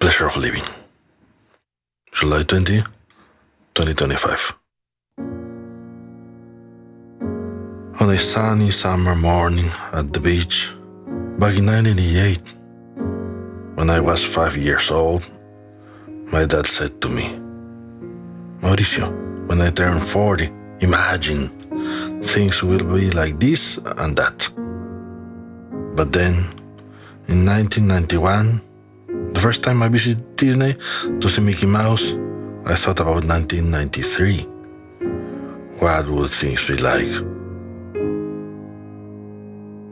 Pleasure of Living. July 20, 2025. On a sunny summer morning at the beach, back in 1988, when I was 5 years old, my dad said to me, Mauricio, when I turn 40, imagine things will be like this and that. But then, in 1991, the first time I visited Disney to see Mickey Mouse, I thought about 1993. What would things be like?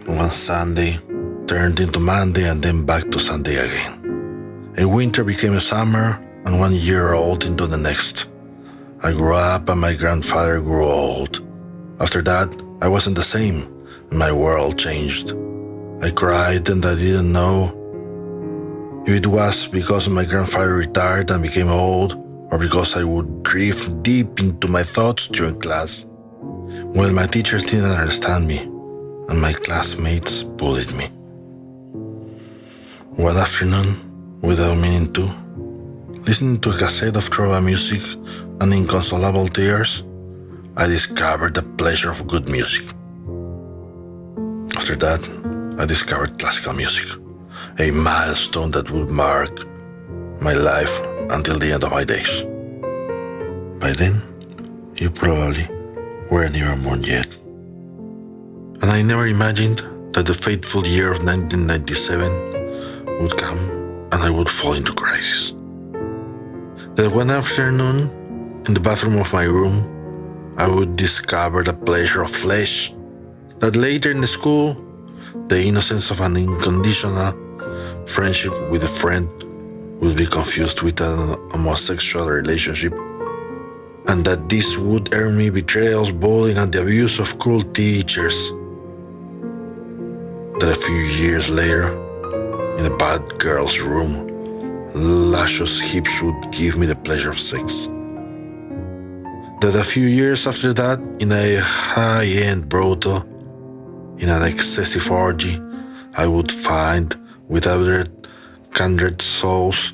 One Sunday turned into Monday and then back to Sunday again. A winter became a summer and 1 year old into the next. I grew up and my grandfather grew old. After that, I wasn't the same and my world changed. I cried and I didn't know if it was because my grandfather retired and became old or because I would drift deep into my thoughts during class. Well, my teachers didn't understand me and my classmates bullied me. One afternoon, without meaning to, listening to a cassette of trova music and inconsolable tears, I discovered the pleasure of good music. After that, I discovered classical music, a milestone that would mark my life until the end of my days. By then, you probably weren't even born yet. And I never imagined that the fateful year of 1997 would come and I would fall into crisis. That one afternoon, in the bathroom of my room, I would discover the pleasure of flesh. That later in the school, the innocence of an unconditional friendship with a friend would be confused with an homosexual relationship, and that this would earn me betrayals, bullying, and the abuse of cruel teachers. That a few years later, in a bad girl's room, luscious hips would give me the pleasure of sex. That a few years after that, in a high-end brothel, in an excessive orgy, I would find with other kindred souls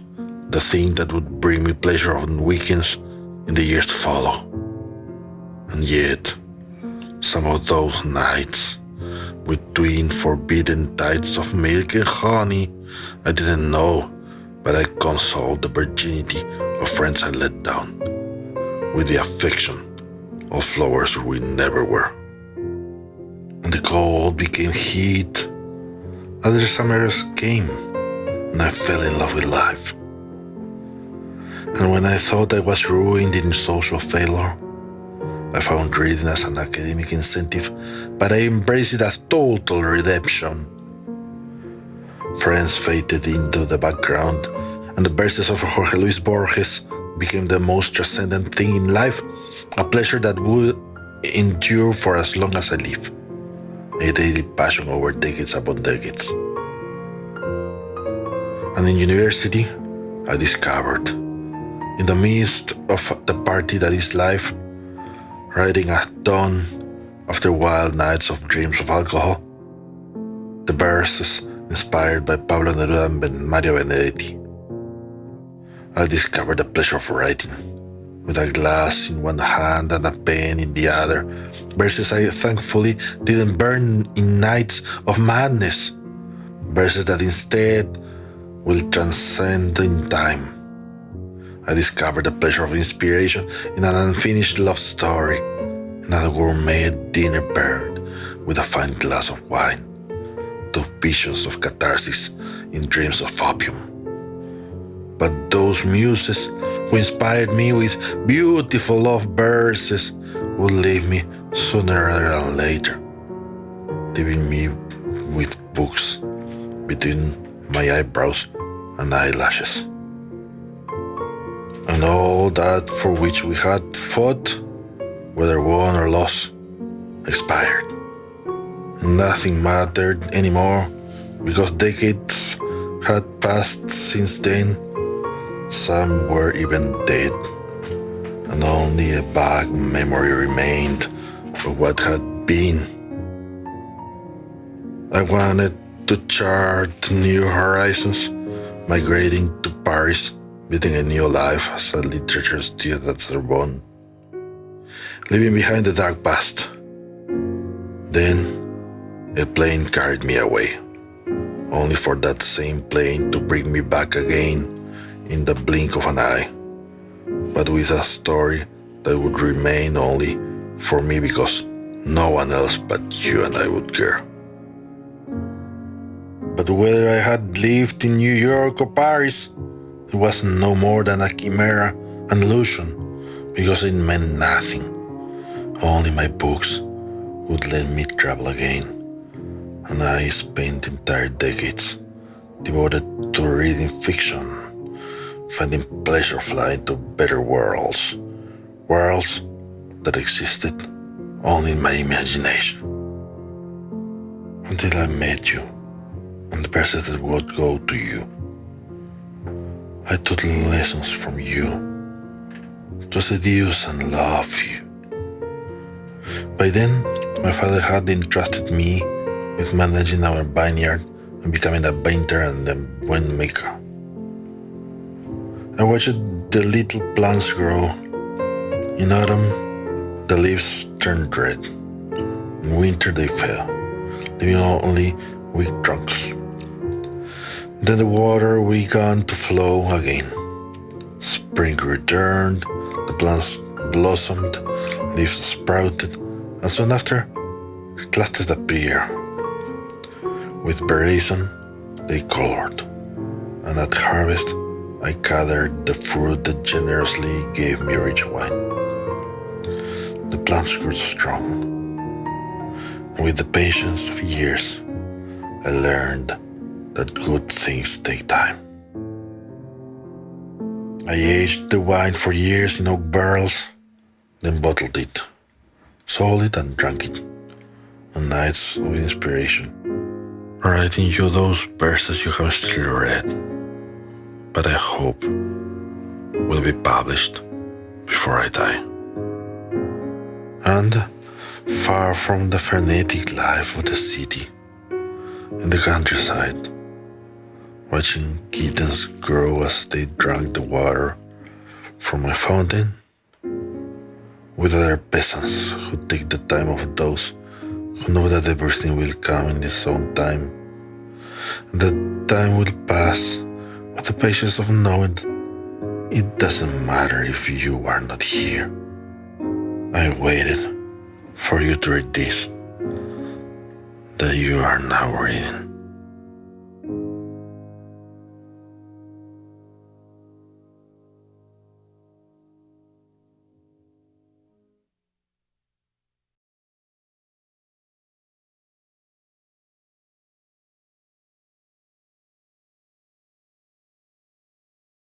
the thing that would bring me pleasure on weekends in the years to follow. And yet, some of those nights, between forbidden tides of milk and honey, I didn't know, but I consoled the virginity of friends I let down with the affection of flowers we never were. And the cold became heat. Other summers came, and I fell in love with life. And when I thought I was ruined in social failure, I found reading as an academic incentive, but I embraced it as total redemption. Friends faded into the background, and the verses of Jorge Luis Borges became the most transcendent thing in life, a pleasure that would endure for as long as I live, a daily passion over decades upon decades. And in university, I discovered, in the midst of the party that is life, riding at dawn after wild nights of dreams of alcohol, the verses inspired by Pablo Neruda and Mario Benedetti. I discovered the pleasure of writing, with a glass in one hand and a pen in the other, verses I thankfully didn't burn in nights of madness, verses that instead will transcend in time. I discovered the pleasure of inspiration in an unfinished love story, in a gourmet dinner paired with a fine glass of wine, to visions of catharsis in dreams of opium. But those muses who inspired me with beautiful love verses would leave me sooner rather than later, leaving me with books between my eyebrows and eyelashes. And all that for which we had fought, whether won or lost, expired. Nothing mattered anymore because decades had passed since then. Some were even dead, and only a vague memory remained of what had been. I wanted to chart new horizons, migrating to Paris, building a new life as a literature student at Sorbonne, leaving behind the dark past. Then, a plane carried me away, only for that same plane to bring me back again in the blink of an eye, but with a story that would remain only for me because no one else but you and I would care. But whether I had lived in New York or Paris, it was no more than a chimera, an illusion, because it meant nothing. Only my books would let me travel again, and I spent entire decades devoted to reading fiction, finding pleasure flying to better worlds, worlds that existed only in my imagination. Until I met you, and the person that would go to you. I took lessons from you to seduce and love you. By then, my father had entrusted me with managing our vineyard and becoming a painter and a winemaker. I watched the little plants grow. In autumn, the leaves turned red. In winter, they fell, leaving only weak trunks. Then the water began to flow again. Spring returned, the plants blossomed, leaves sprouted, and soon after, clusters appeared. With variation, they colored, and at harvest, I gathered the fruit that generously gave me rich wine. The plants grew strong, and with the patience of years, I learned that good things take time. I aged the wine for years in oak barrels, then bottled it, sold it and drank it, on nights of inspiration, writing you those verses you have still read, but I hope will be published before I die. And far from the frenetic life of the city, in the countryside, watching kittens grow as they drank the water from my fountain, with other peasants who take the time of those who know that everything will come in its own time, and that time will pass with the patience of knowing that it doesn't matter if you are not here. I waited for you to read this, that you are now reading.